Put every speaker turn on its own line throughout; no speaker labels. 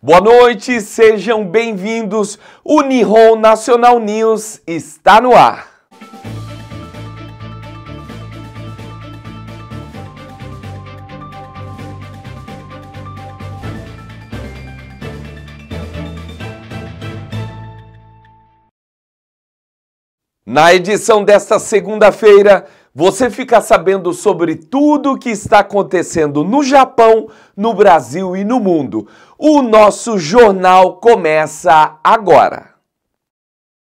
Boa noite, sejam bem-vindos. O Nihon National News está no ar. Na edição desta segunda-feira, você fica sabendo sobre tudo o que está acontecendo no Japão, no Brasil e no mundo. O nosso jornal começa agora.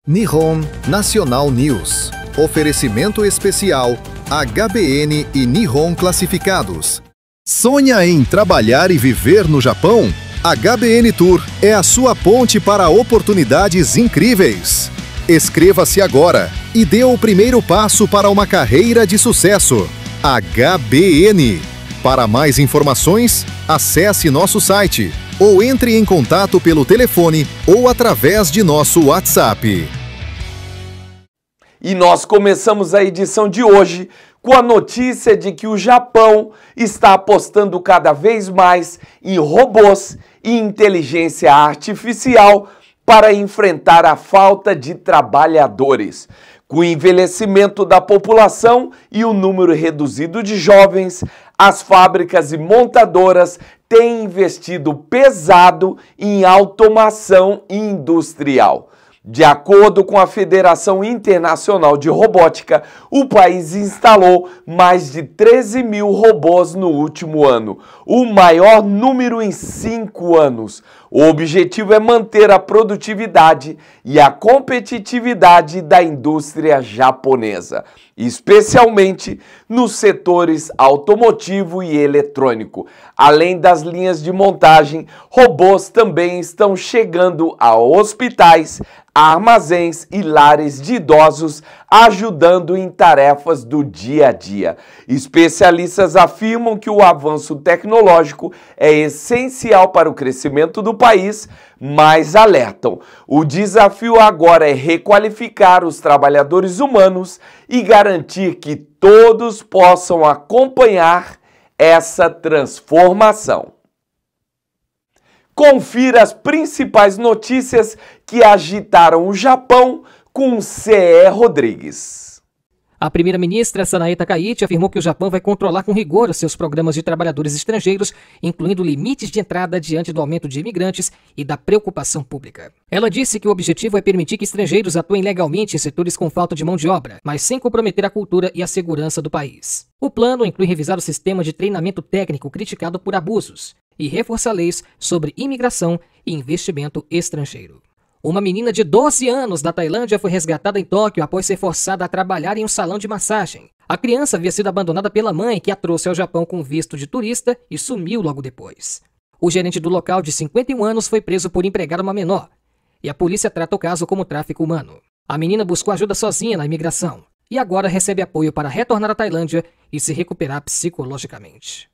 Nihon National News. Oferecimento especial HBN e Nihon Classificados. Sonha em trabalhar e viver no Japão? HBN Tour é a sua ponte para oportunidades incríveis. Inscreva-se agora e dê o primeiro passo para uma carreira de sucesso. HBN. Para mais informações, acesse nosso site ou entre em contato pelo telefone ou através de nosso WhatsApp.
E nós começamos a edição de hoje com a notícia de que o Japão está apostando cada vez mais em robôs e inteligência artificial para enfrentar a falta de trabalhadores. Com o envelhecimento da população e o número reduzido de jovens, as fábricas e montadoras têm investido pesado em automação industrial. De acordo com a Federação Internacional de Robótica, o país instalou mais de 13 mil robôs no último ano, o maior número em 5 anos. O objetivo é manter a produtividade e a competitividade da indústria japonesa, especialmente nos setores automotivo e eletrônico. Além das linhas de montagem, robôs também estão chegando a hospitais, armazéns e lares de idosos, ajudando em tarefas do dia a dia. Especialistas afirmam que o avanço tecnológico é essencial para o crescimento do país, mas alertam: o desafio agora é requalificar os trabalhadores humanos e garantir que todos possam acompanhar essa transformação. Confira as principais notícias que agitaram o Japão com C.E. Rodrigues.
A primeira-ministra Sanae Takaichi afirmou que o Japão vai controlar com rigor os seus programas de trabalhadores estrangeiros, incluindo limites de entrada diante do aumento de imigrantes e da preocupação pública. Ela disse que o objetivo é permitir que estrangeiros atuem legalmente em setores com falta de mão de obra, mas sem comprometer a cultura e a segurança do país. O plano inclui revisar o sistema de treinamento técnico criticado por abusos e reforçar leis sobre imigração e investimento estrangeiro. Uma menina de 12 anos da Tailândia foi resgatada em Tóquio após ser forçada a trabalhar em um salão de massagem. A criança havia sido abandonada pela mãe, que a trouxe ao Japão com visto de turista e sumiu logo depois. O gerente do local, de 51 anos, foi preso por empregar uma menor, e a polícia trata o caso como tráfico humano. A menina buscou ajuda sozinha na imigração e agora recebe apoio para retornar à Tailândia e se recuperar psicologicamente.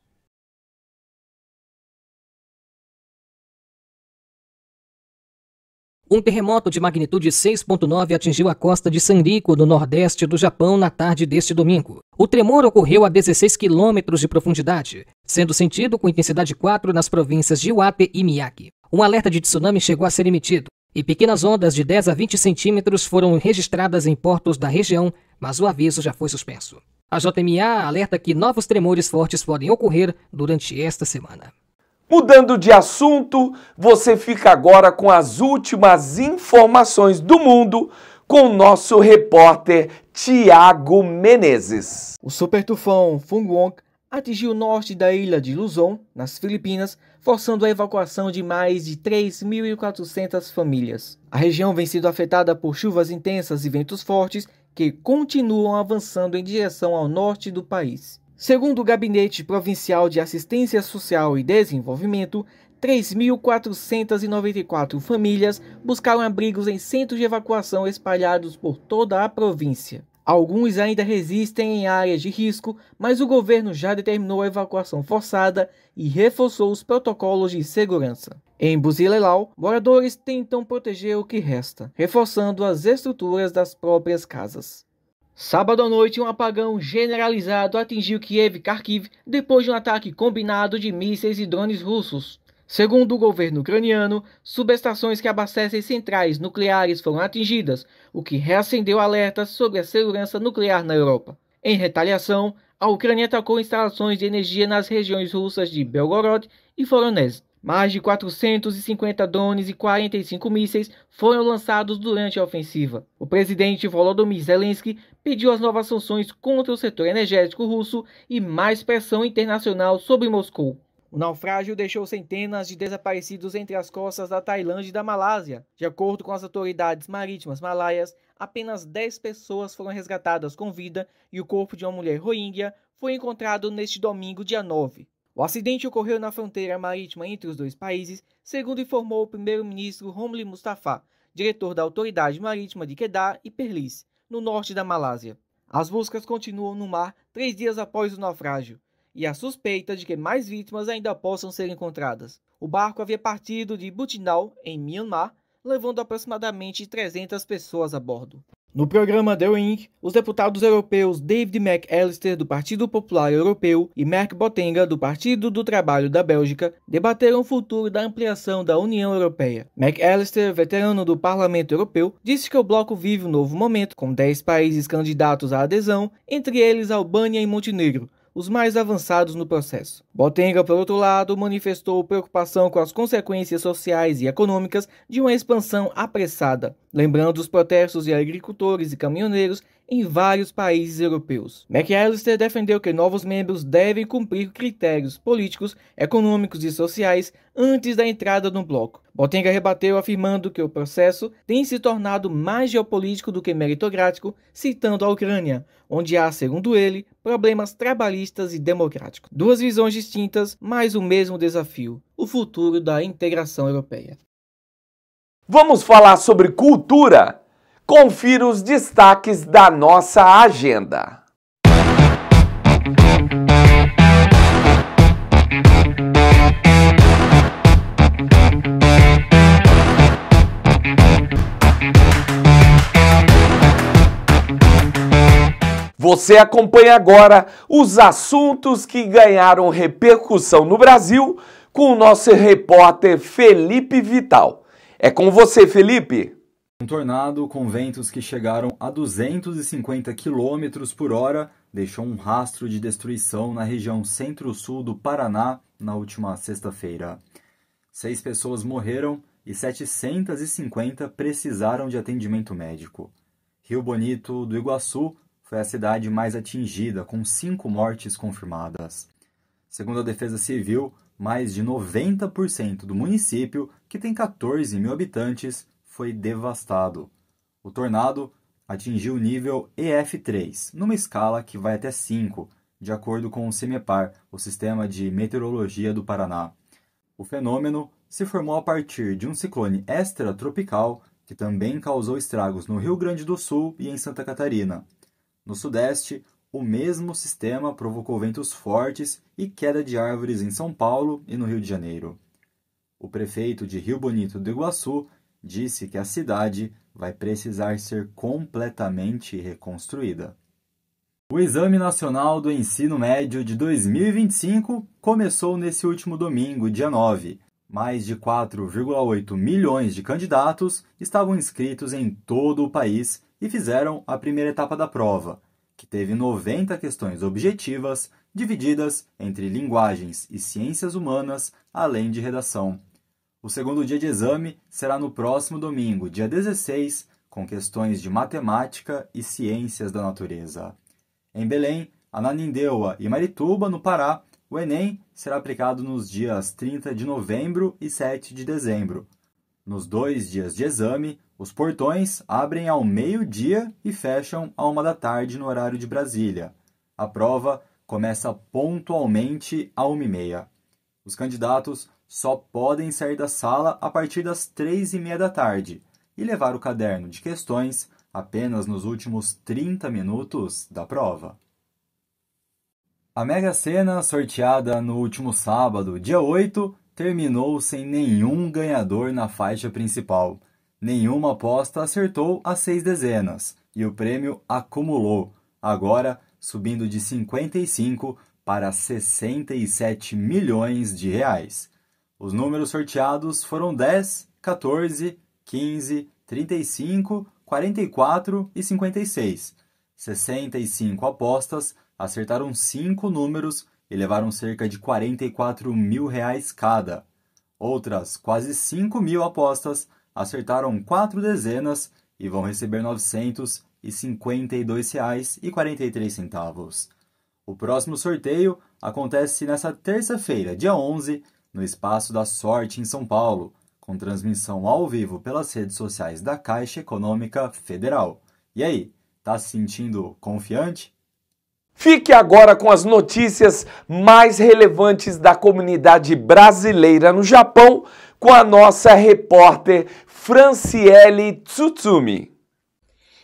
Um terremoto de magnitude 6,9 atingiu a costa de Sanrico, no nordeste do Japão, na tarde deste domingo. O tremor ocorreu a 16 quilômetros de profundidade, sendo sentido com intensidade 4 nas províncias de Iwate e Miyagi. Um alerta de tsunami chegou a ser emitido, e pequenas ondas de 10 a 20 centímetros foram registradas em portos da região, mas o aviso já foi suspenso. A JMA alerta que novos tremores fortes podem ocorrer durante esta semana.
Mudando de assunto, você fica agora com as últimas informações do mundo com o nosso repórter Tiago Menezes.
O supertufão Phongwong atingiu o norte da ilha de Luzon, nas Filipinas, forçando a evacuação de mais de 3.400 famílias. A região vem sendo afetada por chuvas intensas e ventos fortes que continuam avançando em direção ao norte do país. Segundo o Gabinete Provincial de Assistência Social e Desenvolvimento, 3.494 famílias buscaram abrigos em centros de evacuação espalhados por toda a província. Alguns ainda resistem em áreas de risco, mas o governo já determinou a evacuação forçada e reforçou os protocolos de segurança. Em Buzilelau, moradores tentam proteger o que resta, reforçando as estruturas das próprias casas. Sábado à noite, um apagão generalizado atingiu Kiev e Kharkiv depois de um ataque combinado de mísseis e drones russos. Segundo o governo ucraniano, subestações que abastecem centrais nucleares foram atingidas, o que reacendeu alertas sobre a segurança nuclear na Europa. Em retaliação, a Ucrânia atacou instalações de energia nas regiões russas de Belgorod e Voronezh. Mais de 450 drones e 45 mísseis foram lançados durante a ofensiva. O presidente Volodymyr Zelensky pediu as novas sanções contra o setor energético russo e mais pressão internacional sobre Moscou. O naufrágio deixou centenas de desaparecidos entre as costas da Tailândia e da Malásia. De acordo com as autoridades marítimas malaias, apenas 10 pessoas foram resgatadas com vida e o corpo de uma mulher rohingya foi encontrado neste domingo, dia 9. O acidente ocorreu na fronteira marítima entre os dois países, segundo informou o primeiro-ministro Romli Mustafa, diretor da Autoridade Marítima de Kedah e Perlis, no norte da Malásia. As buscas continuam no mar 3 dias após o naufrágio, e há suspeita de que mais vítimas ainda possam ser encontradas. O barco havia partido de Buthinau, em Myanmar, levando aproximadamente 300 pessoas a bordo. No programa The Ring, os deputados europeus David McAllister, do Partido Popular Europeu, e Mark Bottenga, do Partido do Trabalho da Bélgica, debateram o futuro da ampliação da União Europeia. McAllister, veterano do Parlamento Europeu, disse que o bloco vive um novo momento, com 10 países candidatos à adesão, entre eles Albânia e Montenegro, os mais avançados no processo. Bottenga, por outro lado, manifestou preocupação com as consequências sociais e econômicas de uma expansão apressada, lembrando os protestos de agricultores e caminhoneiros em vários países europeus. McAllister defendeu que novos membros devem cumprir critérios políticos, econômicos e sociais antes da entrada no bloco. Bottenga rebateu afirmando que o processo tem se tornado mais geopolítico do que meritocrático, citando a Ucrânia, onde há, segundo ele, problemas trabalhistas e democráticos. Duas visões distintas, mas o mesmo desafio: o futuro da integração europeia.
Vamos falar sobre cultura? Confira os destaques da nossa agenda. Você acompanha agora os assuntos que ganharam repercussão no Brasil com o nosso repórter Felipe Vital. É com você, Felipe.
Um tornado com ventos que chegaram a 250 km por hora deixou um rastro de destruição na região centro-sul do Paraná na última sexta-feira. 6 pessoas morreram e 750 precisaram de atendimento médico. Rio Bonito do Iguaçu foi a cidade mais atingida, com 5 mortes confirmadas. Segundo a Defesa Civil, mais de 90% do município, que tem 14 mil habitantes, foi devastado. O tornado atingiu o nível EF3, numa escala que vai até 5, de acordo com o CEMEPAR, o Sistema de Meteorologia do Paraná. O fenômeno se formou a partir de um ciclone extratropical que também causou estragos no Rio Grande do Sul e em Santa Catarina. No Sudeste, o mesmo sistema provocou ventos fortes e queda de árvores em São Paulo e no Rio de Janeiro. O prefeito de Rio Bonito do Iguaçu disse que a cidade vai precisar ser completamente reconstruída. O Exame Nacional do Ensino Médio de 2025 começou nesse último domingo, dia 9. Mais de 4,8 milhões de candidatos estavam inscritos em todo o país e fizeram a primeira etapa da prova, que teve 90 questões objetivas divididas entre linguagens e ciências humanas, além de redação. O segundo dia de exame será no próximo domingo, dia 16, com questões de matemática e ciências da natureza. Em Belém, Ananindeua e Marituba, no Pará, o Enem será aplicado nos dias 30 de novembro e 7 de dezembro. Nos 2 dias de exame, os portões abrem ao meio-dia e fecham à 1 da tarde no horário de Brasília. A prova começa pontualmente à 1h30. Os candidatos só podem sair da sala a partir das 3h30 da tarde e levar o caderno de questões apenas nos últimos 30 minutos da prova. A Mega Sena, sorteada no último sábado, dia 8, terminou sem nenhum ganhador na faixa principal. Nenhuma aposta acertou as 6 dezenas e o prêmio acumulou, agora subindo de 55 para 67 milhões de reais. Os números sorteados foram 10, 14, 15, 35, 44 e 56. 65 apostas acertaram 5 números e levaram cerca de R$44 mil cada. Outras quase 5 mil apostas acertaram 4 dezenas e vão receber R$ 952,43. O próximo sorteio acontece nesta terça-feira, dia 11, no Espaço da Sorte, em São Paulo, com transmissão ao vivo pelas redes sociais da Caixa Econômica Federal. E aí, tá se sentindo confiante?
Fique agora com as notícias mais relevantes da comunidade brasileira no Japão, com a nossa repórter Franciele Tsutsumi.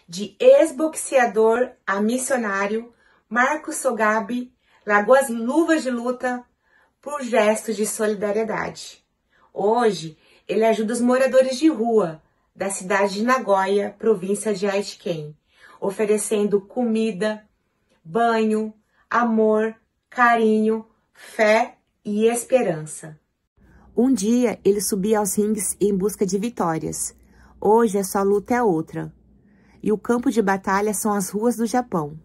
De ex-boxeador a missionário, Marco Sogabe largou as luvas de luta por gestos de solidariedade. Hoje, ele ajuda os moradores de rua da cidade de Nagoya, província de Aichiken, oferecendo comida, banho, amor, carinho, fé e esperança. Um dia, ele subia aos ringues em busca de vitórias. Hoje, a sua luta é outra. E o campo de batalha são as ruas do Japão.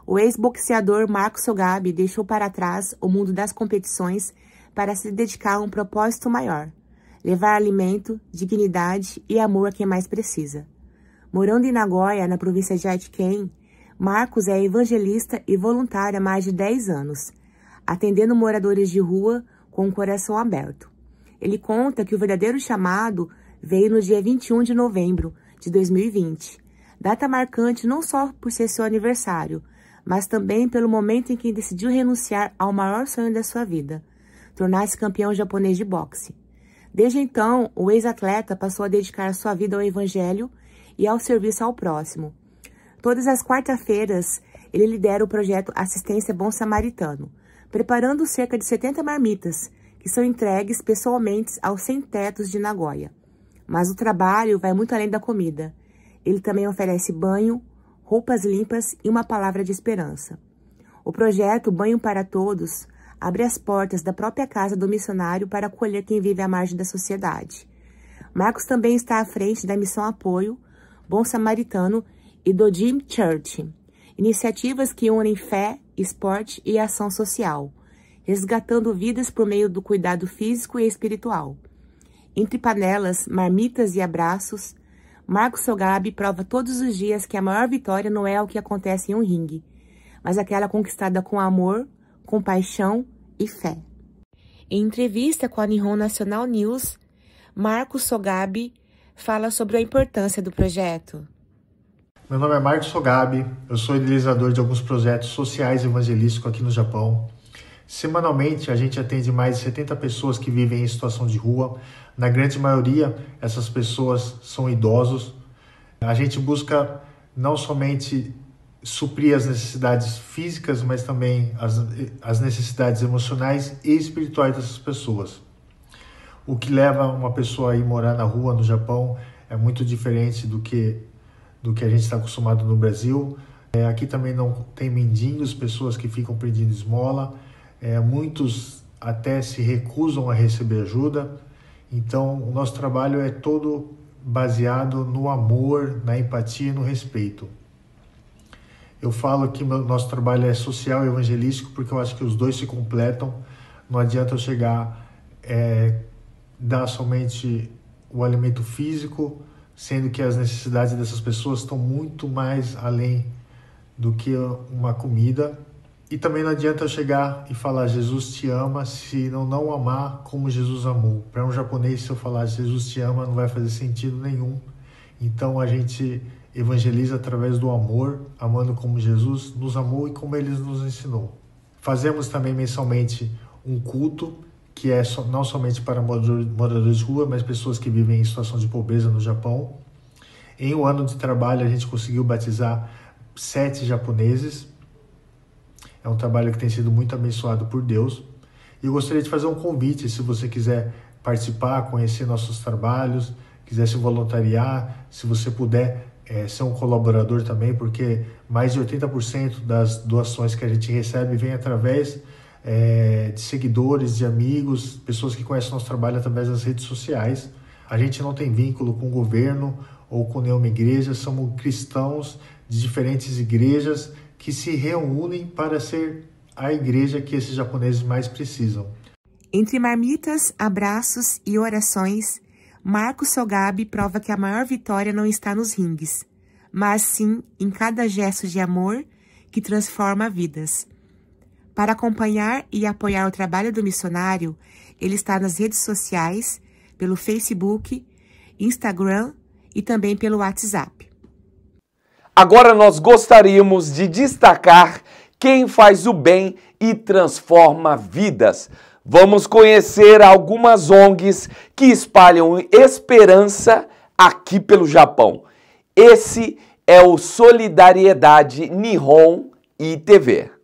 O ex-boxeador Marco Sogabe deixou para trás o mundo das competições para se dedicar a um propósito maior: levar alimento, dignidade e amor a quem mais precisa. Morando em Nagoya, na província de Aichiken, Marcos é evangelista e voluntário há mais de 10 anos, atendendo moradores de rua com o coração aberto. Ele conta que o verdadeiro chamado veio no dia 21 de novembro de 2020, data marcante não só por ser seu aniversário, mas também pelo momento em que decidiu renunciar ao maior sonho da sua vida, tornar-se campeão japonês de boxe. Desde então, o ex-atleta passou a dedicar sua vida ao evangelho e ao serviço ao próximo. Todas as quartas-feiras, ele lidera o projeto Assistência Bom Samaritano, preparando cerca de 70 marmitas, que são entregues pessoalmente aos sem-tetos de Nagoya. Mas o trabalho vai muito além da comida. Ele também oferece banho, roupas limpas e uma palavra de esperança. O projeto Banho para Todos abre as portas da própria casa do missionário para acolher quem vive à margem da sociedade. Marcos também está à frente da Missão Apoio, Bom Samaritano e do Gym Church, iniciativas que unem fé, esporte e ação social, resgatando vidas por meio do cuidado físico e espiritual. Entre panelas, marmitas e abraços, Marco Sogabe prova todos os dias que a maior vitória não é o que acontece em um ringue, mas aquela conquistada com amor, compaixão e fé. Em entrevista com a Nihon National News, Marco Sogabe fala sobre a importância do projeto.
Meu nome é Marco Sogabe, eu sou idealizador de alguns projetos sociais e evangelísticos aqui no Japão. Semanalmente, a gente atende mais de 70 pessoas que vivem em situação de rua. Na grande maioria, essas pessoas são idosos. A gente busca não somente suprir as necessidades físicas, mas também as necessidades emocionais e espirituais dessas pessoas. O que leva uma pessoa a ir morar na rua no Japão é muito diferente do que a gente está acostumado no Brasil. Aqui também não tem mendigos, pessoas que ficam pedindo esmola. Muitos até se recusam a receber ajuda. Então, o nosso trabalho é todo baseado no amor, na empatia e no respeito. Eu falo que nosso trabalho é social e evangelístico porque eu acho que os dois se completam. Não adianta eu chegar dar somente o alimento físico, sendo que as necessidades dessas pessoas estão muito mais além do que uma comida. E também não adianta eu chegar e falar Jesus te ama se não amar como Jesus amou. Para um japonês, se eu falar Jesus te ama, não vai fazer sentido nenhum. Então a gente evangeliza através do amor, amando como Jesus nos amou e como Ele nos ensinou. Fazemos também mensalmente um culto, que é não somente para moradores de rua, mas pessoas que vivem em situação de pobreza no Japão. Em um ano de trabalho, a gente conseguiu batizar 7 japoneses. É um trabalho que tem sido muito abençoado por Deus. E eu gostaria de fazer um convite, se você quiser participar, conhecer nossos trabalhos, quiser se voluntariar, se você puder ser um colaborador também, porque mais de 80% das doações que a gente recebe vem através de seguidores, de amigos, pessoas que conhecem nosso trabalho através das redes sociais. A gente não tem vínculo com o governo ou com nenhuma igreja, somos cristãos de diferentes igrejas que se reúnem para ser a igreja que esses japoneses mais precisam.
Entre marmitas, abraços e orações, Marco Sogabe prova que a maior vitória não está nos ringues, mas sim em cada gesto de amor que transforma vidas. Para acompanhar e apoiar o trabalho do missionário, ele está nas redes sociais, pelo Facebook, Instagram e também pelo WhatsApp.
Agora nós gostaríamos de destacar quem faz o bem e transforma vidas. Vamos conhecer algumas ONGs que espalham esperança aqui pelo Japão. Esse é o Solidariedade Nihon ITV.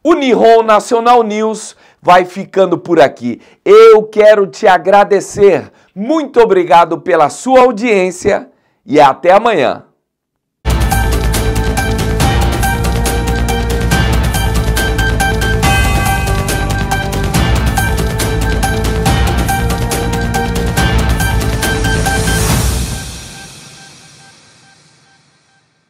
O Nihon Nacional News vai ficando por aqui. Eu quero te agradecer. Muito obrigado pela sua audiência e até amanhã.